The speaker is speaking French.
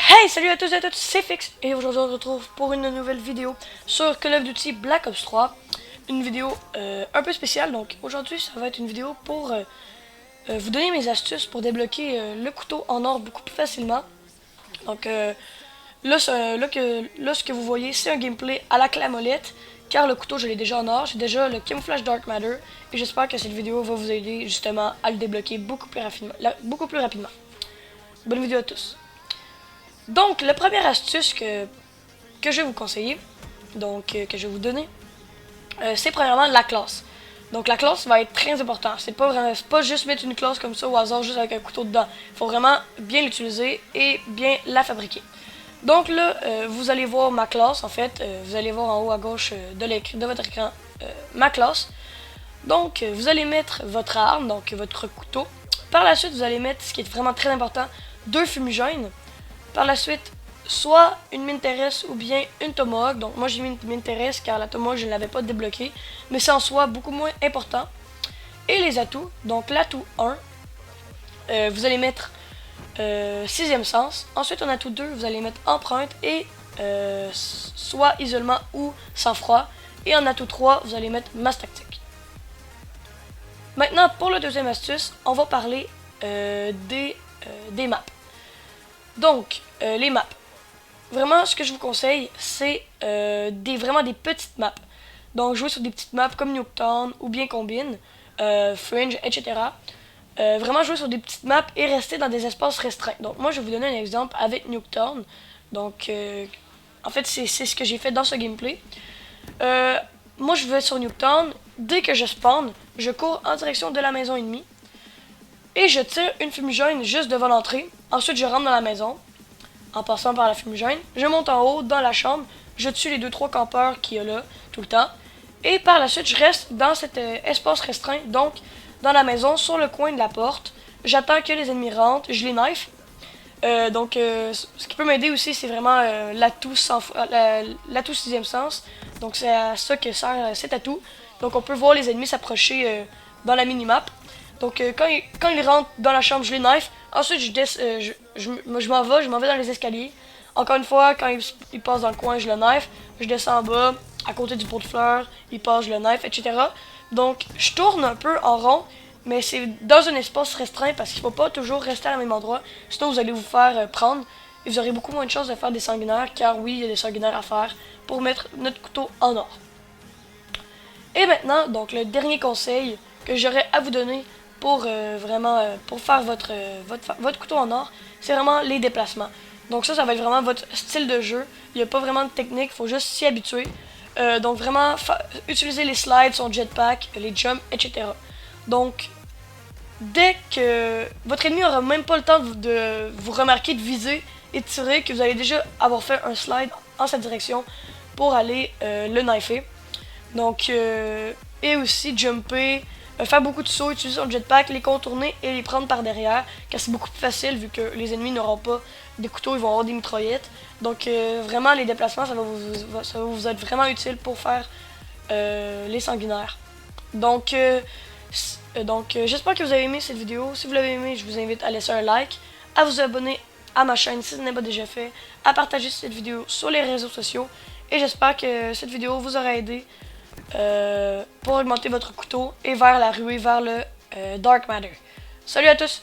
Hey, salut à tous et à toutes, c'est Fix et aujourd'hui on se retrouve pour une nouvelle vidéo sur Call of Duty Black Ops 3. Une vidéo un peu spéciale, donc aujourd'hui ça va être une vidéo pour vous donner mes astuces pour débloquer le couteau en or beaucoup plus facilement. Donc là, ce que vous voyez c'est un gameplay à la clé à molette, car le couteau je l'ai déjà en or, j'ai déjà le Camouflage Dark Matter et j'espère que cette vidéo va vous aider justement à le débloquer beaucoup plus rapidement. Bonne vidéo à tous. Donc, la première astuce que je vais vous conseiller, donc que je vais vous donner, c'est premièrement la classe. Donc, la classe va être très importante. C'est pas juste mettre une classe comme ça au hasard, juste avec un couteau dedans. Il faut vraiment bien l'utiliser et bien la fabriquer. Donc là, vous allez voir ma classe, en fait. Vous allez voir en haut à gauche de votre écran ma classe. Donc, vous allez mettre votre arme, donc votre couteau. Par la suite, vous allez mettre, ce qui est vraiment très important, 2 fumigènes. Par la suite, soit une mine terrestre ou bien une tomahawk. Donc moi j'ai mis une mine terrestre car la tomahawk je ne l'avais pas débloquée. Mais c'est en soi beaucoup moins important. Et les atouts. Donc l'atout 1, vous allez mettre 6e sens. Ensuite en atout 2, vous allez mettre empreinte et soit isolement ou sang-froid. Et en atout 3, vous allez mettre masse tactique. Maintenant pour la deuxième astuce, on va parler des maps. Donc, les maps. Vraiment, ce que je vous conseille, c'est vraiment des petites maps. Donc, jouer sur des petites maps comme Nuketown ou bien Combine, Fringe, etc. Vraiment jouer sur des petites maps et rester dans des espaces restreints. Donc, moi, je vais vous donner un exemple avec Nuketown. Donc, en fait, c'est ce que j'ai fait dans ce gameplay. Moi, je vais sur Nuketown. Dès que je spawn, je cours en direction de la maison ennemie. Et je tire une fumigène juste devant l'entrée. Ensuite, je rentre dans la maison, en passant par la fumigène. Je monte en haut, dans la chambre. Je tue les 2-3 campeurs qu'il y a là, tout le temps. Et par la suite, je reste dans cet espace restreint, donc dans la maison, sur le coin de la porte. J'attends que les ennemis rentrent, je les knife. Ce qui peut m'aider aussi, c'est vraiment l'atout 6e sens. Donc c'est à ça que sert cet atout. Donc on peut voir les ennemis s'approcher dans la minimap. Donc quand ils rentrent dans la chambre, je les knife. Ensuite, je m'en vais dans les escaliers. Encore une fois, quand ils passent dans le coin, je le knife. Je descends en bas, à côté du pot de fleurs, ils passent, je le knife, etc. Donc, je tourne un peu en rond, mais c'est dans un espace restreint parce qu'il ne faut pas toujours rester à la même endroit. Sinon, vous allez vous faire prendre et vous aurez beaucoup moins de chances de faire des sanguinaires, car oui, il y a des sanguinaires à faire pour mettre notre couteau en or. Et maintenant, donc le dernier conseil que j'aurais à vous donner pour pour faire votre couteau en or, c'est vraiment les déplacements. Donc ça va être vraiment votre style de jeu. Il n'y a pas vraiment de technique, il faut juste s'y habituer. Donc vraiment, utiliser les slides, son jetpack, les jumps, etc. Donc, dès que votre ennemi n'aura même pas le temps de vous remarquer, de viser et de tirer, que vous allez déjà avoir fait un slide en cette direction pour aller le knifer. Donc, et aussi jumper, faire beaucoup de sauts, utiliser son jetpack, les contourner et les prendre par derrière, car c'est beaucoup plus facile vu que les ennemis n'auront pas des couteaux, ils vont avoir des mitraillettes. Donc vraiment les déplacements, ça va vous être vraiment utile pour faire les sanguinaires. Donc, j'espère que vous avez aimé cette vidéo. Si vous l'avez aimé, je vous invite à laisser un like, à vous abonner à ma chaîne si ce n'est pas déjà fait, à partager cette vidéo sur les réseaux sociaux. Et j'espère que cette vidéo vous aura aidé pour augmenter votre couteau et vers la ruée vers le Dark Matter. Salut à tous!